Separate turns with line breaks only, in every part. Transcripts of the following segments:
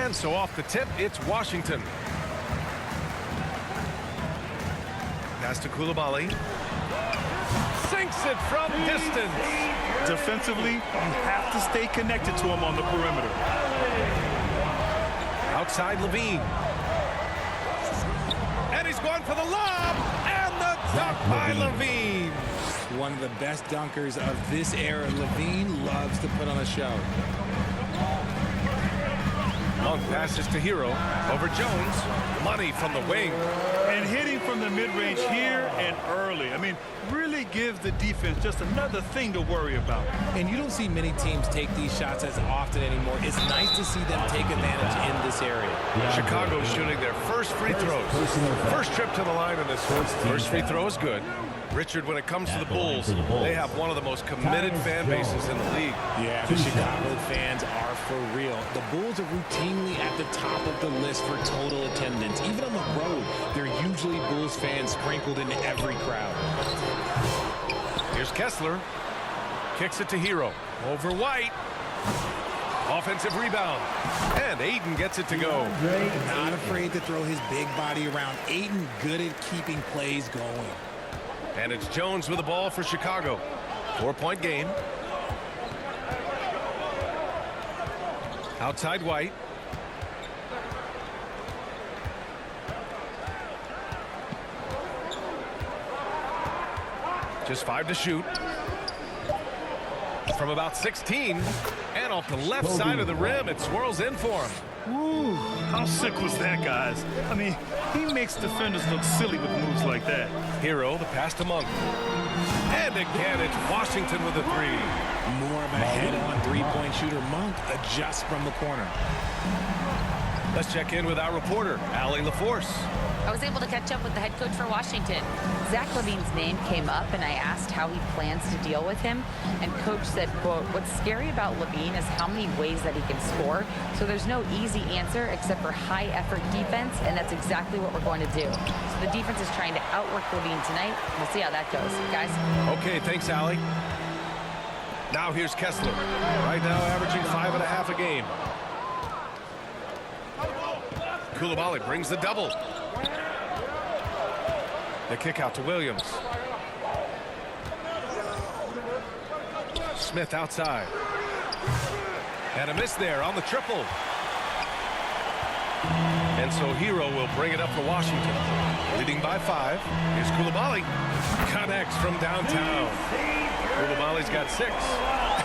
And so off the tip, it's Washington. Pass to Coulibaly. Sinks it from distance.
Defensively, you have to stay connected to him on the perimeter.
Outside Levine. And he's going for the lob. And the dunk by Levine.
One of the best dunkers of this era. Levine loves to put on a show.
Monk passes to Hero. Over Jones. Money from the wing.
And hitting from the mid-range here and early. I mean, really gives the defense just another thing to worry about.
And you don't see many teams take these shots as often anymore. It's nice to see them take advantage in this area.
Chicago shooting their first free throws. First trip to the line in this first free throw is good. Richard, when it comes to the Bulls, they have one of the most committed fan bases in the league.
Yeah, the Chicago fans are for real. The Bulls are routinely at the top of the list for total attendance. Even on the road, they're usually Bulls fans sprinkled in every crowd.
Here's Kessler. Kicks it to Hero. Over White. Offensive rebound. And Ayton gets it to go.
Not afraid to throw his big body around. Ayton good at keeping plays going.
And it's Jones with the ball for Chicago. 4-point game. Outside White. Just 5 to shoot. From about 16. And off the left side of the rim, it swirls in for him.
Ooh, how sick was that, guys? I mean, he makes defenders look silly with moves like that.
Hero, the pass to Monk. And again, it's Washington with a three.
More of a head-on three-point shooter. Monk adjusts from the corner.
Let's check in with our reporter, Allie LaForce.
I was able to catch up with the head coach for Washington. Zach LaVine's name came up, and I asked how he plans to deal with him. And coach said, quote, "What's scary about LaVine is how many ways that he can score. So there's no easy answer except for high-effort defense, and that's exactly what we're going to do." So the defense is trying to outwork LaVine tonight. We'll see how that goes, guys.
Okay, thanks, Allie. Now here's Kessler. Right now averaging 5.5 a game. Coulibaly brings the double. The kick out to Williams. Smith outside. And a miss there on the triple. And so Hero will bring it up for Washington. Leading by 5. Here's Coulibaly. Connects from downtown. Coulibaly's got 6.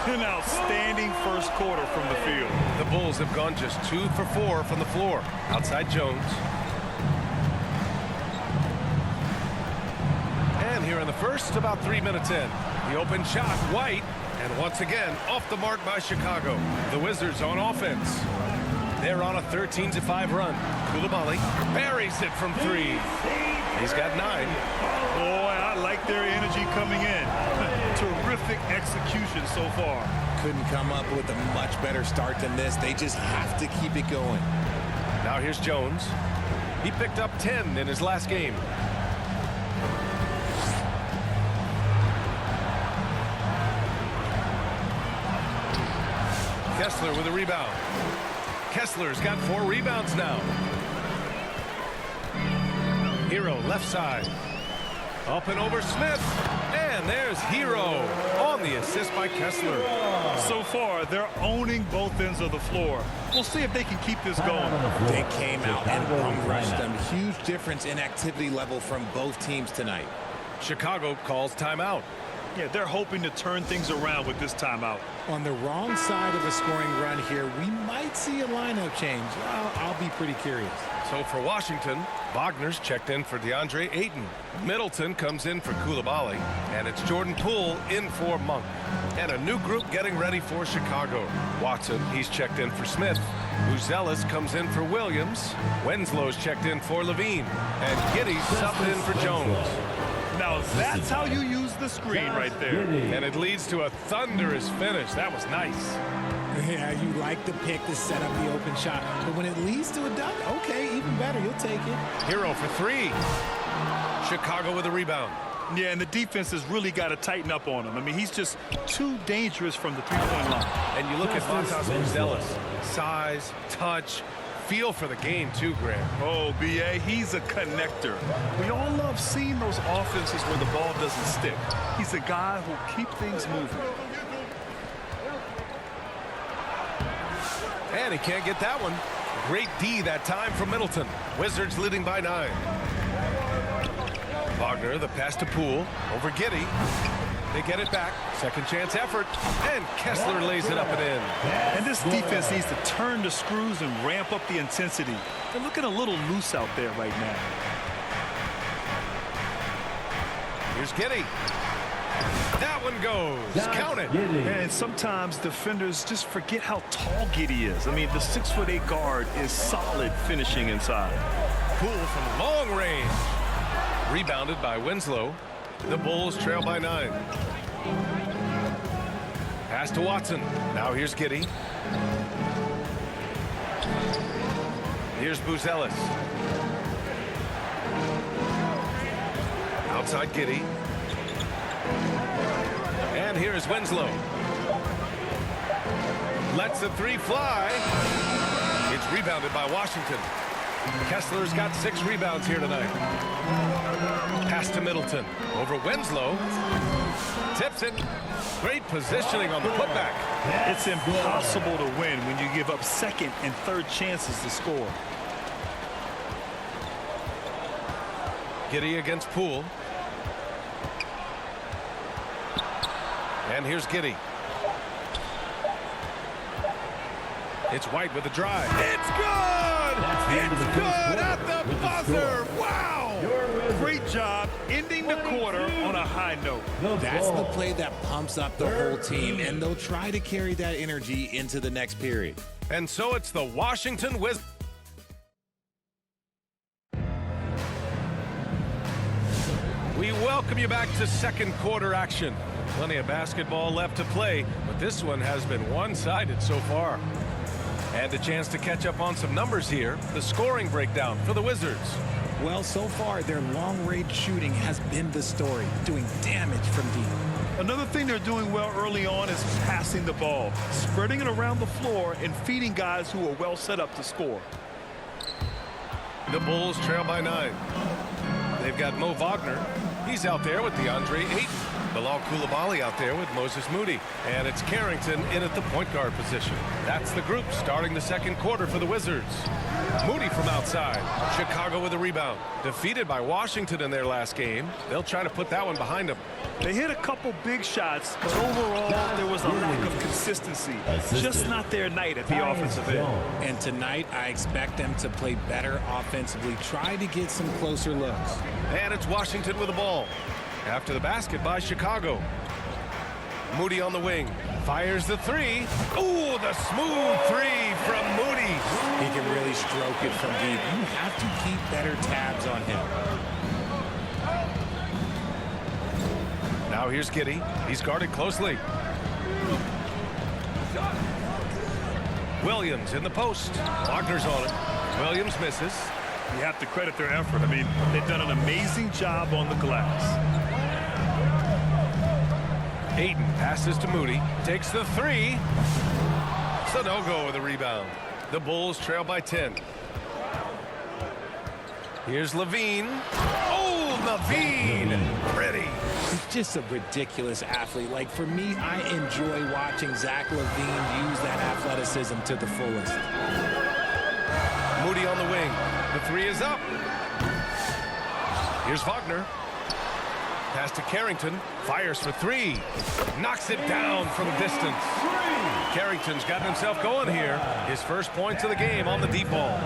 An outstanding first quarter from the field.
The Bulls have gone just 2 for 4 from the floor. Outside Jones. And here in the first, about 3 minutes in. The open shot, White. And once again, off the mark by Chicago. The Wizards on offense. They're on a 13-5 run. Coulibaly buries it from 3. He's got 9.
Boy, I like their energy coming in. Terrific execution so far.
Couldn't come up with a much better start than this. They just have to keep it going.
Now here's Jones. He picked up 10 in his last game. Kessler with a rebound. Kessler's got 4 rebounds now. Hero left side. Up and over Smith. And there's Hero on the assist by Kessler.
So far, they're owning both ends of the floor. We'll see if they can keep this going.
They came out and bum rushed them. Huge difference in activity level from both teams tonight.
Chicago calls timeout.
Yeah, they're hoping to turn things around with this timeout.
On the wrong side of a scoring run here, we might see a lineup change. I'll be pretty curious.
So for Washington, Wagner's checked in for DeAndre Ayton. Middleton comes in for Coulibaly. And it's Jordan Poole in for Monk. And a new group getting ready for Chicago. Watson, he's checked in for Smith. Uzelis comes in for Williams. Wenslow's checked in for Levine. And Giddey's subbed in for Jones.
Now that's how you use the screen right there.
And it leads to a thunderous finish. That was nice.
Yeah, you like the pick to set up the open shot. But when it leads to a dunk, okay, even better. You'll take it.
Hero for 3. Chicago with a rebound.
Yeah, and the defense has really got to tighten up on him. I mean, he's just too dangerous from the three-point line.
And you look at Matas Uzelis. Size, touch, feel for the game, too, Grant.
Oh, B.A., he's a connector. We all love seeing those offenses where the ball doesn't stick. He's a guy who'll keep things moving.
And he can't get that one. Great D that time from Middleton. Wizards leading by 9. Wagner, the pass to Poole. Over Giddey. They get it back. Second chance effort. And Kessler lays it up and in.
And this defense needs to turn the screws and ramp up the intensity. They're looking a little loose out there right now.
Here's Giddey. That one goes. Count it.
And sometimes defenders just forget how tall Giddey is. I mean, the 6'8" guard is solid finishing inside.
Poole from long range. Rebounded by Winslow. The Bulls trail by 9. Pass to Watson. Now here's Giddey. Here's Buzelis. Outside Giddey. And here's Winslow. Lets the 3 fly. It's rebounded by Washington. Kessler's got 6 rebounds here tonight. Pass to Middleton. Over Winslow. Tips it. Great positioning on the putback.
It's impossible to win when you give up second and third chances to score.
Giddey against Poole. And here's Giddey. It's White with the drive. It's good! It's good at the buzzer! Wow!
Great job ending the quarter on a high note.
That's the play that pumps up the whole team, and they'll try to carry that energy into the next period.
And so it's the Washington Wizards. We welcome you back to second quarter action. Plenty of basketball left to play, but this one has been one-sided so far. And a chance to catch up on some numbers here. The scoring breakdown for the Wizards.
Well, so far, their long-range shooting has been the story, doing damage from deep.
Another thing they're doing well early on is passing the ball, spreading it around the floor and feeding guys who are well set up to score.
The Bulls trail by 9. They've got Mo Wagner. He's out there with DeAndre Ayton. Bilal Coulibaly out there with Moses Moody. And it's Carrington in at the point guard position. That's the group starting the second quarter for the Wizards. Moody from outside. Chicago with a rebound. Defeated by Washington in their last game. They'll try to put that one behind them.
They hit a couple big shots, but overall there was a lack of consistency. Just not their night at the offensive end.
And tonight, I expect them to play better offensively, try to get some closer looks.
And it's Washington with the ball. After the basket by Chicago. Moody on the wing. Fires the 3. Ooh, the smooth 3 from Moody.
He can really stroke it from deep. You have to keep better tabs on him.
Now here's Giddey. He's guarded closely. Williams in the post. Wagner's on it. Williams misses.
You have to credit their effort. I mean, they've done an amazing job on the glass.
Ayton passes to Moody. Takes the 3. Sanogo with a rebound. The Bulls trail by 10. Here's Levine. Oh, Levine! Pretty.
He's just a ridiculous athlete. Like, for me, I enjoy watching Zach LaVine use that athleticism to the fullest.
Moody on the wing. The 3 is up. Here's Wagner. Pass to Carrington. Fires for 3. Knocks it down from distance. Carrington's gotten himself going here. His first points of the game on the deep ball.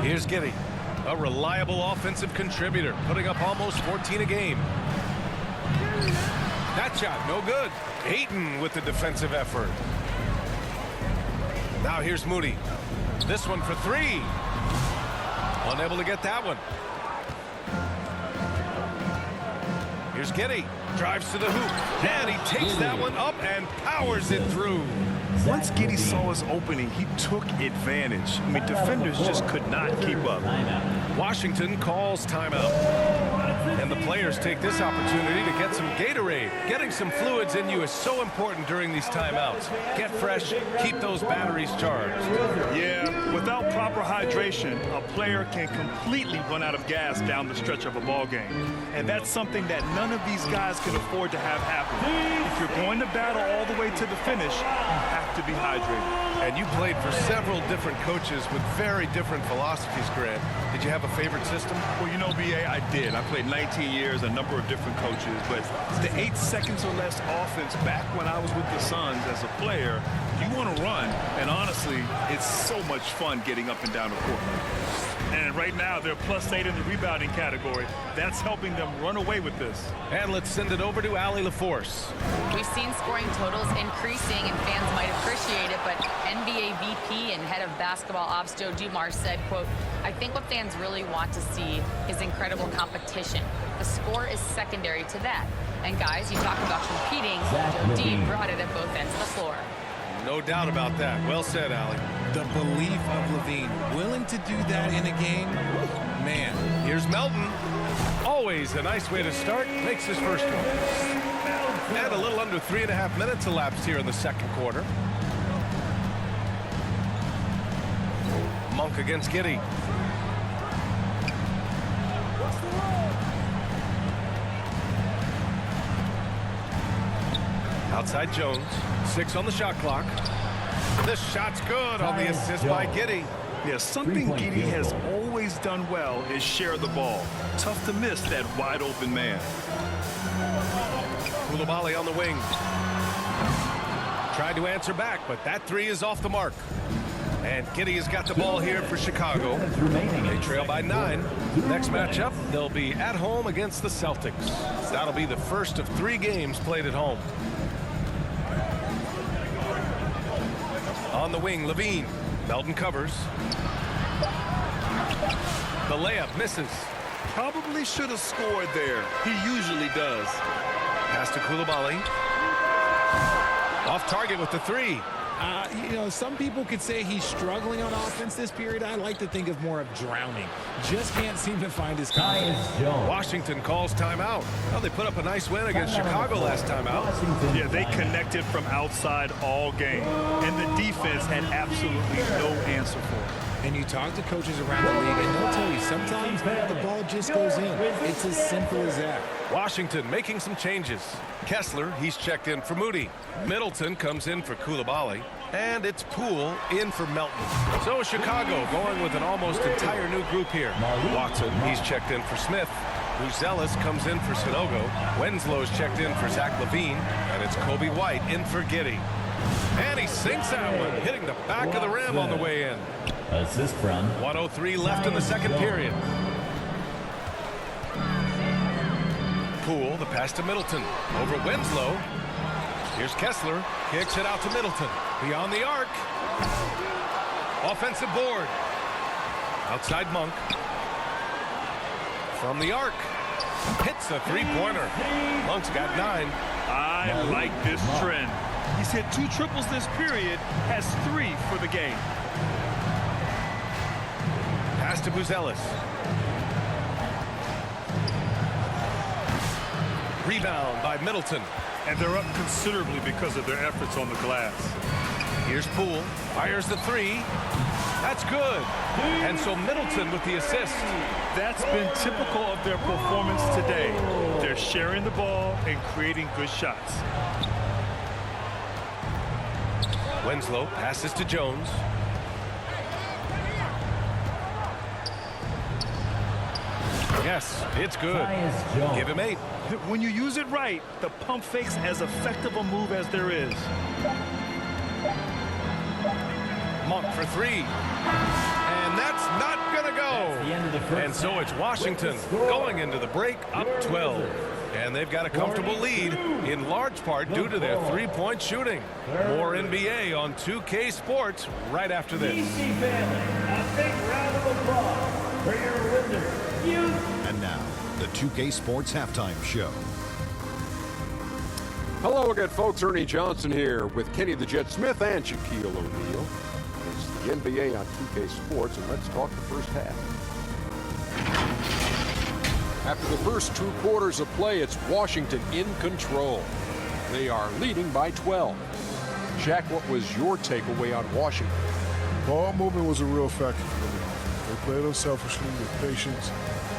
Here's Giddey. A reliable offensive contributor, putting up almost 14 a game. That shot, no good. Ayton with the defensive effort. Now here's Moody. This one for 3. Unable to get that one. Here's Giddey. Drives to the hoop. And he takes that one up and powers it through.
Once Giddey saw his opening, he took advantage. I mean, defenders just could not keep up.
Washington calls timeout. And the Players take this opportunity to get some Gatorade. Getting some fluids in you is so important during these timeouts. Get fresh, keep those batteries charged.
Yeah, without proper hydration, a player can completely run out of gas down the stretch of a ball game. And that's something that none of these guys can afford to have happen. If you're going to battle all the way to the finish, you have to be hydrated.
And you played for several different coaches with very different philosophies, Grant. Did you have a favorite system?
Well, you know, B.A., I did. I played 19 years, a number of different coaches, but the 8 seconds or less offense back when I was with the Suns as a player, you want to run, and honestly, it's so much fun getting up and down the court. And right now, they're +8 in the rebounding category. That's helping them run away with this.
And let's send it over to Allie LaForce.
We've seen scoring totals increasing, and fans might appreciate it, but NBA VP and head of basketball ops Joe Dumars said, quote, "I think what fans really want to see is incredible competition. The score is secondary to that. And guys, you talk about competing, Joe D brought it at both ends of the floor."
No doubt about that. Well said, Allie.
The belief of LaVine, willing to do that in a game, man.
Here's Melton. Always a nice way to start. Makes his first one. And a little under 3.5 minutes elapsed here in the second quarter. Monk against Giddey. Outside Jones. 6 on the shot clock. This shot's good on the assist by Giddey.
Yeah, something Giddey has always done well is share the ball. Tough to miss that wide open man.
Coulibaly on the wing. Tried to answer back, but that 3 is off the mark. And Giddey has got the ball here for Chicago. They trail by 9. Next matchup, they'll be at home against the Celtics. That'll be the first of 3 games played at home. On the wing, LaVine. Melton covers. The layup misses.
Probably should have scored there. He usually does.
Pass to Coulibaly. Off target with the 3.
You know, some people could say he's struggling on offense this period. I like to think of more of drowning. Just can't seem to find his confidence.
Washington calls timeout. Well, they put up a nice win against Chicago last time out.
Yeah, they connected from outside all game. And the defense had absolutely no answer for it.
And you talk to coaches around the league, and they'll tell you sometimes the ball just goes in. It's as simple as that.
Washington making some changes. Kessler, he's checked in for Moody. Middleton comes in for Coulibaly. And it's Poole in for Melton. So Chicago going with an almost entire new group here. Watson, he's checked in for Smith. Buzelis comes in for Sanogo. Wenslow's checked in for Zach LaVine. And it's Kobe White in for Giddey. And he sinks that one, hitting the back of the rim on the way in.
Assist from
1:03 left in the second period. Poole, the pass to Middleton. Over Winslow. Here's Kessler. Kicks it out to Middleton. Beyond the arc. Offensive board. Outside Monk. From the arc. Hits a three-pointer. Monk's got 9.
I like this trend. He's hit 2 triples this period, has 3 for the game.
Pass to Buzelis. Rebound by Middleton.
And they're up considerably because of their efforts on the glass.
Here's Poole. Fires the 3. That's good. And so Middleton with the assist.
That's been typical of their performance today. They're sharing the ball and creating good shots.
Winslow passes to Jones. Yes, it's good. Give him 8.
When you use it right, the pump fake's as effective a move as there is.
Monk for 3. And that's not going to go. And so it's Washington going into the break up 12. And they've got a comfortable lead in large part due to their 3-point shooting. More NBA on 2K Sports right after this.
A big round of applause for your Wizards.
And now, the 2K Sports Halftime Show.
Hello again, folks. Ernie Johnson here with Kenny the Jet Smith and Shaquille O'Neal. It's the NBA on 2K Sports, and let's talk the first half. After the first 2 quarters of play, it's Washington in control. They are leading by 12. Shaq, what was your takeaway on Washington?
Ball movement was a real factor for them. They played unselfishly with patience.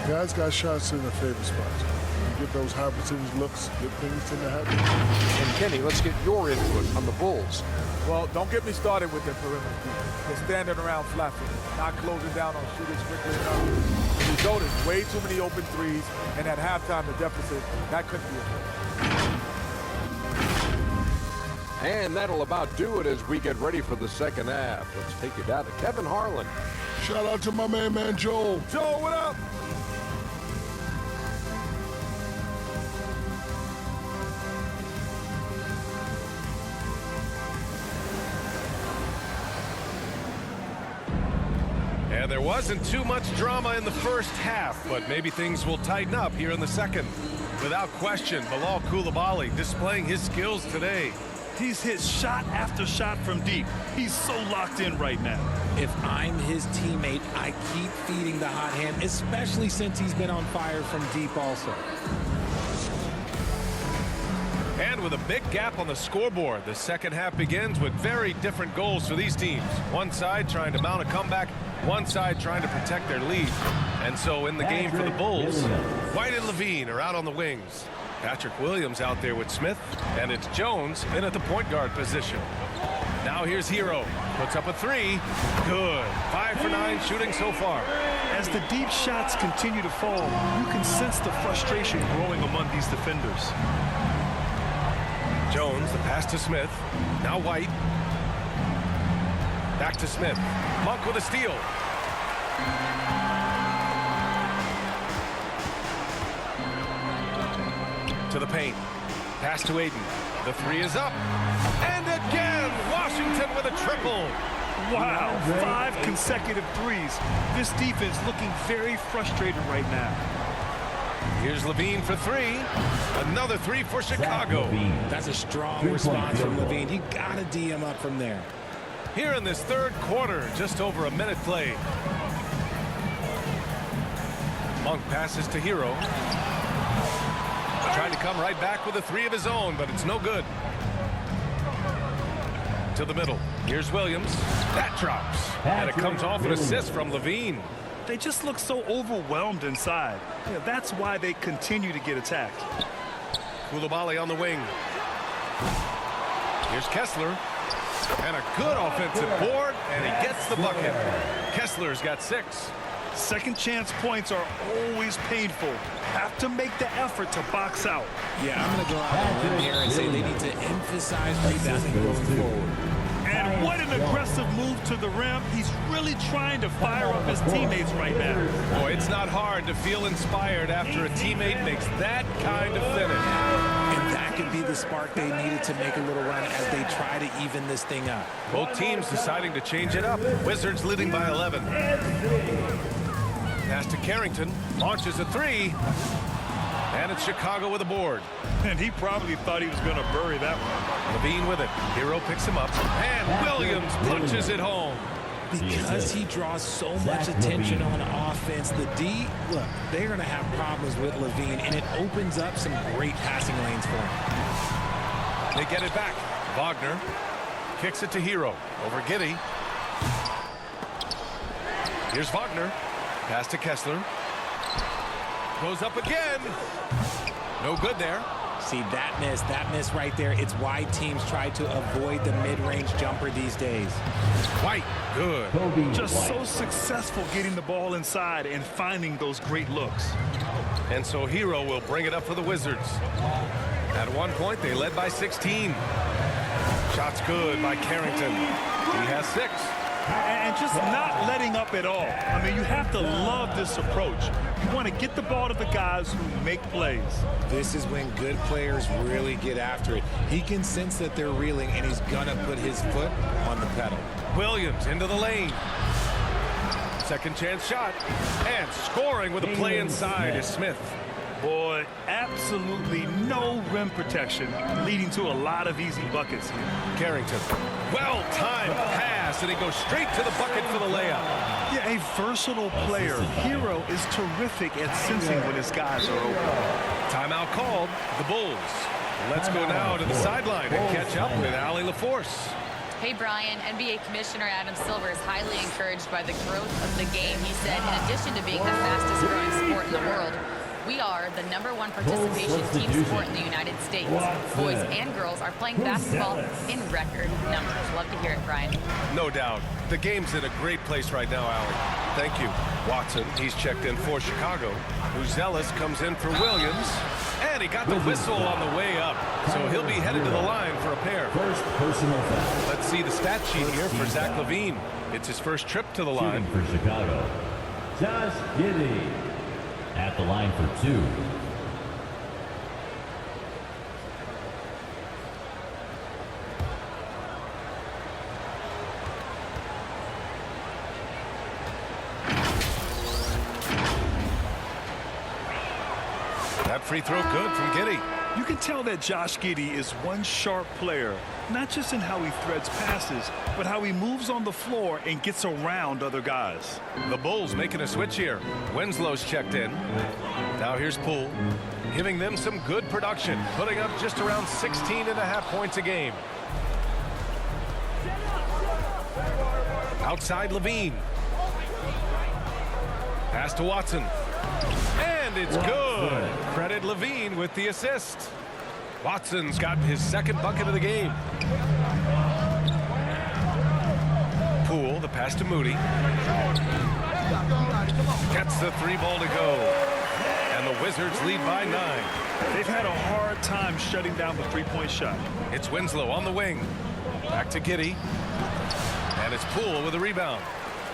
Guys got shots in their favorite spots. You get those high percentage looks, good things tend to happen.
And Kenny, let's get your input on the Bulls.
Well, don't get me started with their perimeter defense. They're standing around flat-footed, not closing down on shooters quickly enough. The result is way too many open threes, and at halftime, the deficit, that couldn't be avoided.
And that'll about do it as we get ready for the second half. Let's take you down to Kevin Harlan.
Shout out to my man Joel.
Joe, what up?
And there wasn't too much drama in the first half, but maybe things will tighten up here in the second. Without question, Bilal Coulibaly displaying his skills today.
He's hit shot after shot from deep. He's so locked in right now.
If I'm his teammate, I keep feeding the hot hand, especially since he's been on fire from deep also.
And with a big gap on the scoreboard, the second half begins with very different goals for these teams. One side trying to mount a comeback, one side trying to protect their lead. And so in the game for the Bulls, White and Levine are out on the wings. Patrick Williams out there with Smith, and it's Jones in at the point guard position. Now here's Hero. Puts up a 3. Good. 5 for 9 shooting so far.
As the deep shots continue to fall, you can sense the frustration growing among these defenders.
Jones, the pass to Smith. Now White. Back to Smith. Monk with a steal. To the paint. Pass to Aiden. The 3 is up. And again, Washington with a triple.
Wow, 5 consecutive threes. This defense looking very frustrated right now.
Here's Levine for 3. Another 3 for Chicago.
That's a strong response from Levine. You got to D him up from there.
Here in this third quarter, just over a minute played. Monk passes to Hero. Trying to come right back with a 3 of his own, but it's no good. To the middle. Here's Williams. That drops. And it comes off an assist from Levine.
They just look so overwhelmed inside. Yeah, that's why they continue to get attacked.
Coulibaly on the wing. Here's Kessler. And a good offensive board, and he gets the bucket. Kessler's got 6.
Second chance points are always painful. Have to make the effort to box out.
Yeah, I'm going to go out on a limb here and say they need to emphasize rebounding going forward.
And what an aggressive move to the rim. He's really trying to fire up his teammates right now.
Boy, it's not hard to feel inspired after a teammate makes that kind of finish.
And that could be the spark they needed to make a little run as they try to even this thing up.
Both teams deciding to change it up. Wizards leading by 11. Pass to Carrington. Launches a 3. And it's Chicago with a board.
And he probably thought he was going to bury that one.
Levine with it. Hero picks him up. And Williams punches it home.
Because he draws so much attention on offense, the D, look, they're going to have problems with Levine, and it opens up some great passing lanes for him.
They get it back. Wagner kicks it to Hero. Over Giddey. Here's Wagner. Pass to Kessler. Goes up again. No good there.
See, that miss right there, it's why teams try to avoid the mid-range jumper these days.
White, good.
Just so successful getting the ball inside and finding those great looks.
And so Hero will bring it up for the Wizards. At one point, they led by 16. Shots good by Carrington. He has 6.
And just not letting up at all. I mean, you have to love this approach. You want to get the ball to the guys who make plays.
This is when good players really get after it. He can sense that they're reeling, and he's going to put his foot on the pedal.
Williams into the lane. Second chance shot. And scoring with a play inside is Smith.
Boy, absolutely no rim protection, leading to a lot of easy buckets here.
Carrington. Well-timed pass, and he goes straight to the bucket for the layup.
Yeah, a versatile player. Hero is terrific at sensing when his guys are open.
Timeout called. The Bulls. Let's go now to the sideline and catch up with Allie LaForce.
Hey, Brian, NBA Commissioner Adam Silver is highly encouraged by the growth of the game. He said, in addition to being the fastest growing sport in the world, we are the #1 participation team sport in the United States. Boys and girls are playing basketball in record numbers. Love to hear it, Brian.
No doubt. The game's in a great place right now, Allie. Thank you. Watson, he's checked in for Chicago. Uzelis comes in for Williams. And he got the whistle on the way up. So he'll be headed to the line for a pair.
First personal foul.
Let's see the stat sheet here for Zach LaVine. It's his first trip to the line.
Shooting for Chicago, Josh Giddey at the line for 2.
That free throw good from Giddey.
You can tell that Josh Giddey is one sharp player, not just in how he threads passes, but how he moves on the floor and gets around other guys.
The Bulls making a switch here. Winslow's checked in. Now here's Poole, giving them some good production, putting up just around 16.5 points a game. Outside LaVine. Pass to Watson. And it's good. Credit LaVine with the assist. Watson's got his second bucket of the game. Poole, the pass to Moody. Gets the 3 ball to go. And the Wizards lead by 9.
They've had a hard time shutting down the three-point shot.
It's Winslow on the wing. Back to Giddey. And it's Poole with a rebound.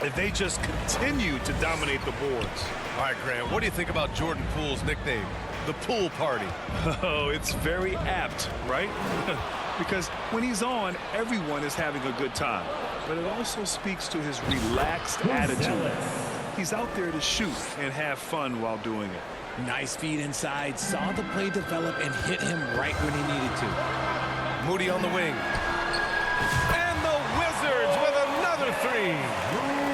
If they just continue to dominate the boards.
All right, Grant, what do you think about Jordan Poole's nickname, the Pool Party?
Oh, it's very apt, right? Because when he's on, everyone is having a good time. But it also speaks to his relaxed attitude. He's out there to shoot and have fun while doing it.
Nice feed inside, saw the play develop and hit him right when he needed to.
Moody on the wing. And the Wizards with another 3.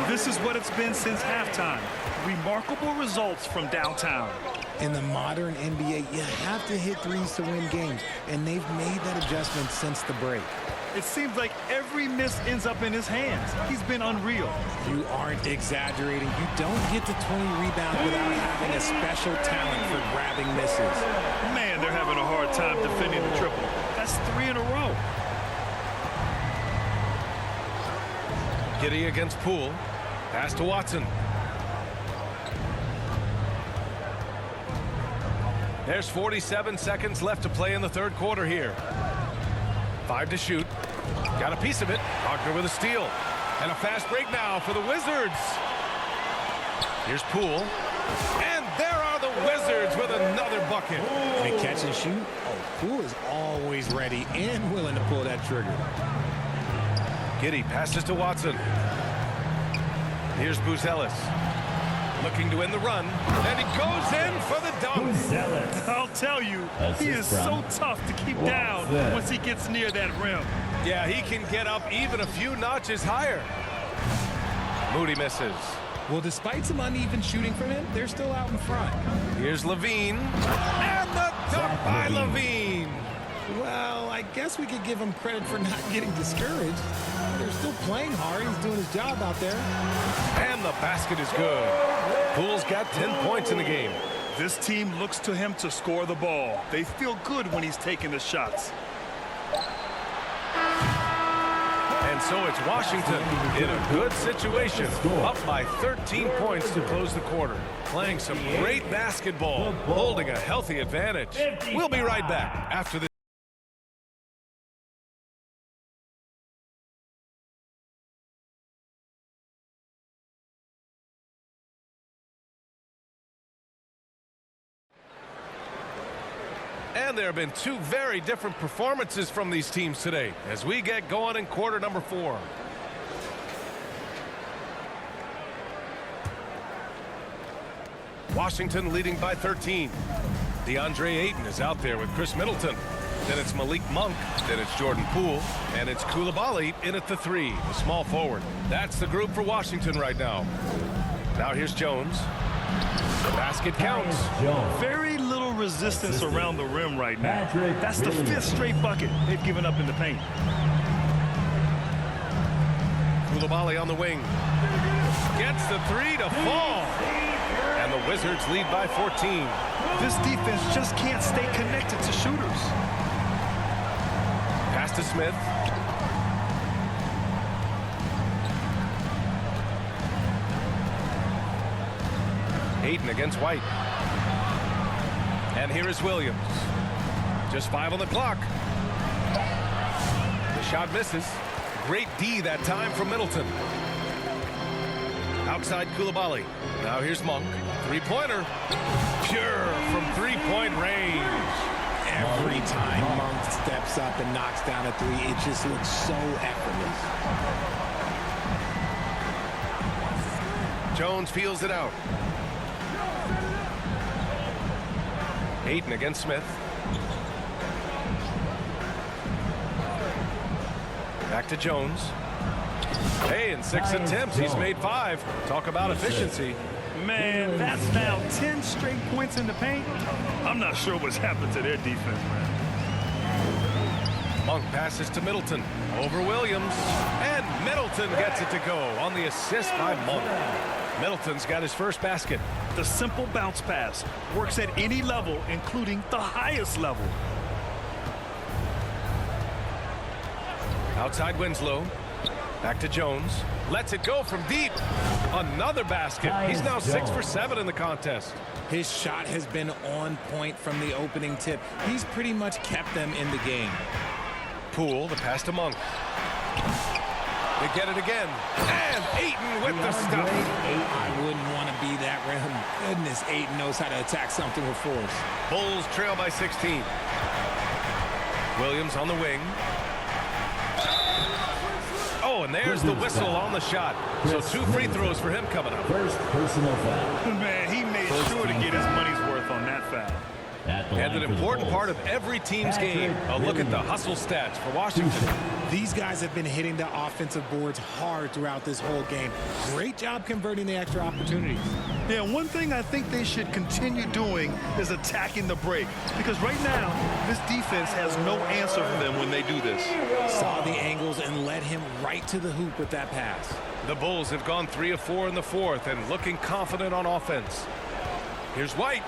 This is what it's been since halftime. Remarkable results from downtown.
In the modern NBA, you have to hit threes to win games, and they've made that adjustment since the break.
It seems like every miss ends up in his hands. He's been unreal.
You aren't exaggerating. You don't get to 20 rebounds without having a special talent for grabbing misses.
Man, they're having a hard time defending the triple. That's 3 in a row.
Giddey against Poole. Pass to Watson. There's 47 seconds left to play in the third quarter here. 5 to shoot. Got a piece of it. Wagner with a steal. And a fast break now for the Wizards. Here's Poole. And there are the Wizards with another bucket.
And catch and shoot. Oh, Poole is always ready and willing to pull that trigger.
Giddey passes to Watson. Here's Buzelis. Looking to win the run. And he goes in for the dunk.
I'll tell you, he is so tough to keep down once he gets near that rim.
Yeah, he can get up even a few notches higher. Moody misses.
Well, despite some uneven shooting from him, they're still out in front.
Here's LaVine. And the dunk by LaVine.
Well, I guess we could give him credit for not getting discouraged. They're still playing hard. He's doing his job out there.
And the basket is good. Poole's got 10 points in the game.
This team looks to him to score the ball. They feel good when he's taking the shots.
And so it's Washington in a good situation, up by 13 points to close the quarter. Playing some great basketball, holding a healthy advantage. We'll be right back after this. And there have been 2 very different performances from these teams today as we get going in quarter number 4. Washington leading by 13. DeAndre Ayton is out there with Chris Middleton. Then it's Malik Monk. Then it's Jordan Poole. And it's Coulibaly in at the 3, the small forward. That's the group for Washington right now. Now here's Jones. The basket counts.
Very little resistance around the rim right now. That's the 5th straight bucket they've given up in the paint.
Coulibaly on the wing. Gets the 3 to fall. And the Wizards lead by 14.
This defense just can't stay connected to shooters.
Pass to Smith. Ayton against White. And here is Williams. Just 5 on the clock. The shot misses. Great D that time from Middleton. Outside Coulibaly. Now here's Monk. Three-pointer. Pure from three-point range.
Every time Monk steps up and knocks down a 3, it just looks so effortless.
Jones feels it out. Ayton against Smith. Back to Jones. Hey, in 6 attempts, he's made 5. Talk about efficiency.
Man, that's now 10 straight points in the paint. I'm not sure what's happened to their defense, man.
Monk passes to Middleton. Over Williams. And Middleton gets it to go on the assist by Monk. Middleton's got his first basket.
The simple bounce pass works at any level, including the highest level.
Outside Winslow. Back to Jones. Lets it go from deep. Another basket. He's now 6 for 7 in the contest.
His shot has been on point from the opening tip. He's pretty much kept them in the game.
Poole, the pass to Monk. They get it again. And Ayton with the stuff.
I wouldn't want to be that rim. Goodness, Ayton knows how to attack something with force.
Bulls trail by 16. Williams on the wing. Oh, and there's the whistle on the shot. So 2 free throws for him coming up.
First personal foul.
Man, he made sure to get his money's worth on that foul.
And an important part of every team's game. A look at the hustle stats for Washington.
These guys have been hitting the offensive boards hard throughout this whole game. Great job converting the extra opportunities.
Yeah, one thing I think they should continue doing is attacking the break. Because right now, this defense has no answer for them when they do this.
Saw the angles and led him right to the hoop with that pass.
The Bulls have gone 3 of 4 in the 4th and looking confident on offense. Here's White.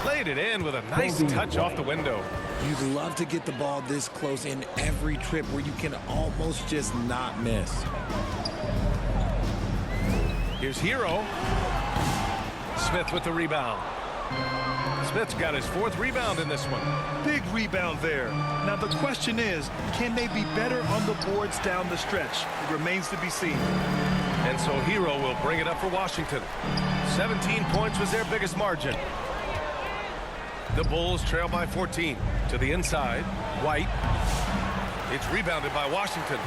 Laid it in with a nice touch off the window.
You'd love to get the ball this close in every trip where you can almost just not miss.
Here's Hero. Smith with the rebound. Smith's got his 4th rebound in this one.
Big rebound there. Now the question is, can they be better on the boards down the stretch? It remains to be seen.
And so Hero will bring it up for Washington. 17 points was their biggest margin. The Bulls trail by 14. To the inside, White. It's rebounded by Washington.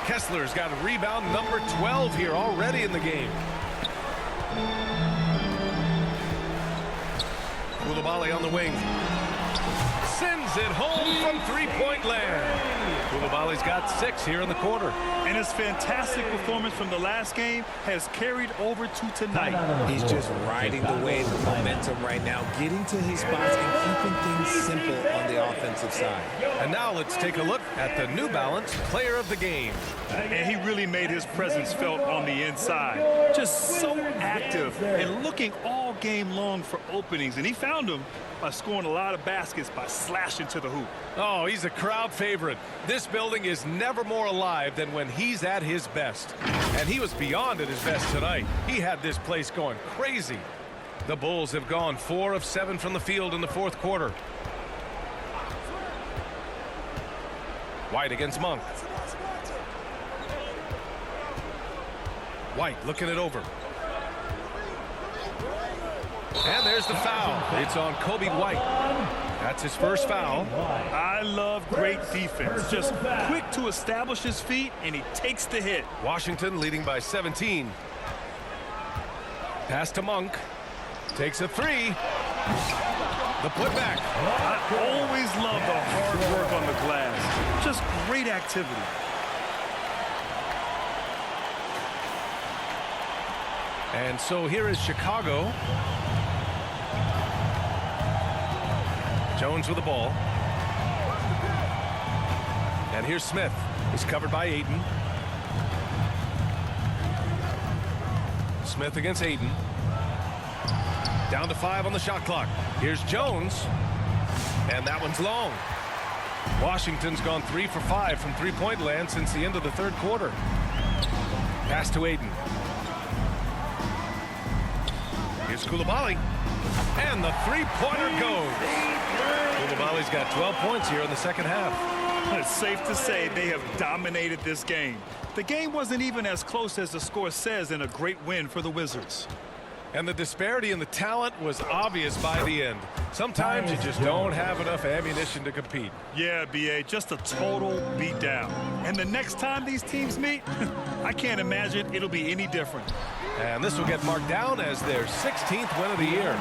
Kessler's got a rebound number 12 here already in the game. Coulibaly on the wing. Sends it home from three-point land. Coulibaly's got 6 here in the quarter.
And his fantastic performance from the last game has carried over to tonight.
He's just riding the wave of momentum right now, getting to his spots and keeping things simple on the offensive side.
And now let's take a look at the New Balance Player of the Game.
And he really made his presence felt on the inside. Just so active and looking all game long for openings. And he found them by scoring a lot of baskets by slashing to the hoop.
Oh, he's a crowd favorite. This building is never more alive than when he's at his best. And he was beyond at his best tonight. He had this place going crazy. The Bulls have gone 4 of 7 from the field in the 4th quarter. White against Monk. White looking it over. And there's the foul. It's on Kobe White. That's his first foul.
I love great defense. Just quick to establish his feet, and he takes the hit.
Washington leading by 17. Pass to Monk. Takes a three. The putback.
I always love the hard work on the glass. Just great activity.
And so here is Chicago. Jones with the ball. And here's Smith. He's covered by Ayton. Smith against Ayton. Down to 5 on the shot clock. Here's Jones. And that one's long. Washington's gone 3 for 5 from three-point land since the end of the third quarter. Pass to Ayton. Here's Coulibaly. And the three-pointer goes. Coulibaly's got 12 points here in the second half.
It's safe to say they have dominated this game. The game wasn't even as close as the score says in a great win for the Wizards.
And the disparity in the talent was obvious by the end. Sometimes you just don't have enough ammunition to compete.
Yeah, B.A., just a total beatdown. And the next time these teams meet, I can't imagine it'll be any different.
And this will get marked down as their 16th win of the year.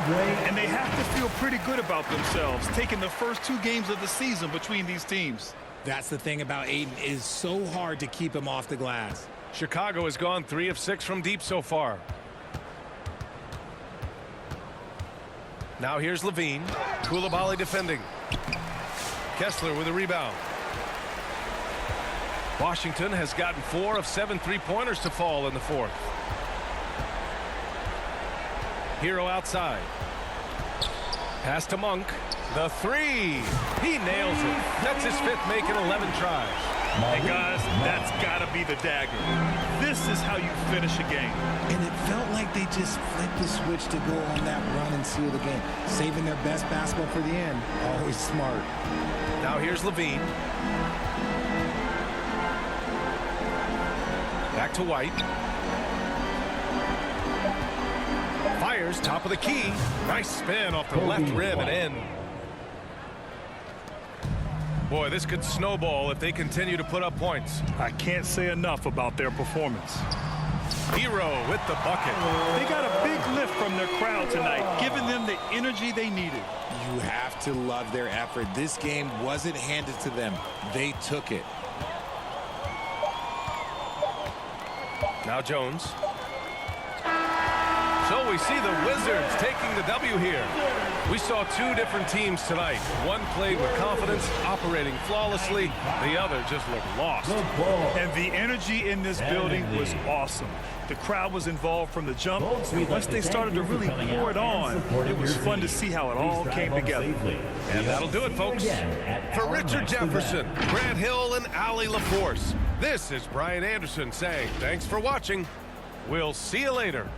And they have to feel pretty good about themselves, taking the first 2 games of the season between these teams.
That's the thing about Ayton. It is so hard to keep him off the glass.
Chicago has gone 3 of 6 from deep so far. Now here's Levine. Coulibaly defending. Kessler with a rebound. Washington has gotten 4 of 7 three-pointers to fall in the fourth. Hero outside. Pass to Monk. The three. He nails it. That's his 5th make in 11 tries.
Hey, guys, that's got to be the dagger. This is how you finish a game.
And it felt like they just flipped the switch to go on that run and seal the game. Saving their best basketball for the end. Always smart.
Now here's Levine. Back to White. Fires top of the key. Nice spin off the left rim and in. Boy, this could snowball if they continue to put up points.
I can't say enough about their performance.
Hero with the bucket.
They got a big lift from their crowd tonight, giving them the energy they needed.
You have to love their effort. This game wasn't handed to them. They took it.
Now Jones. So we see the Wizards taking the W here. We saw 2 different teams tonight. One played with confidence, operating flawlessly. The other just looked lost.
And the energy in this building was awesome. The crowd was involved from the jump. Once they started to really pour it on, it was fun to see how it all came together.
And that'll do it, folks. For Richard Jefferson, Grant Hill, and Allie LaForce, this is Brian Anderson saying thanks for watching. We'll see you later.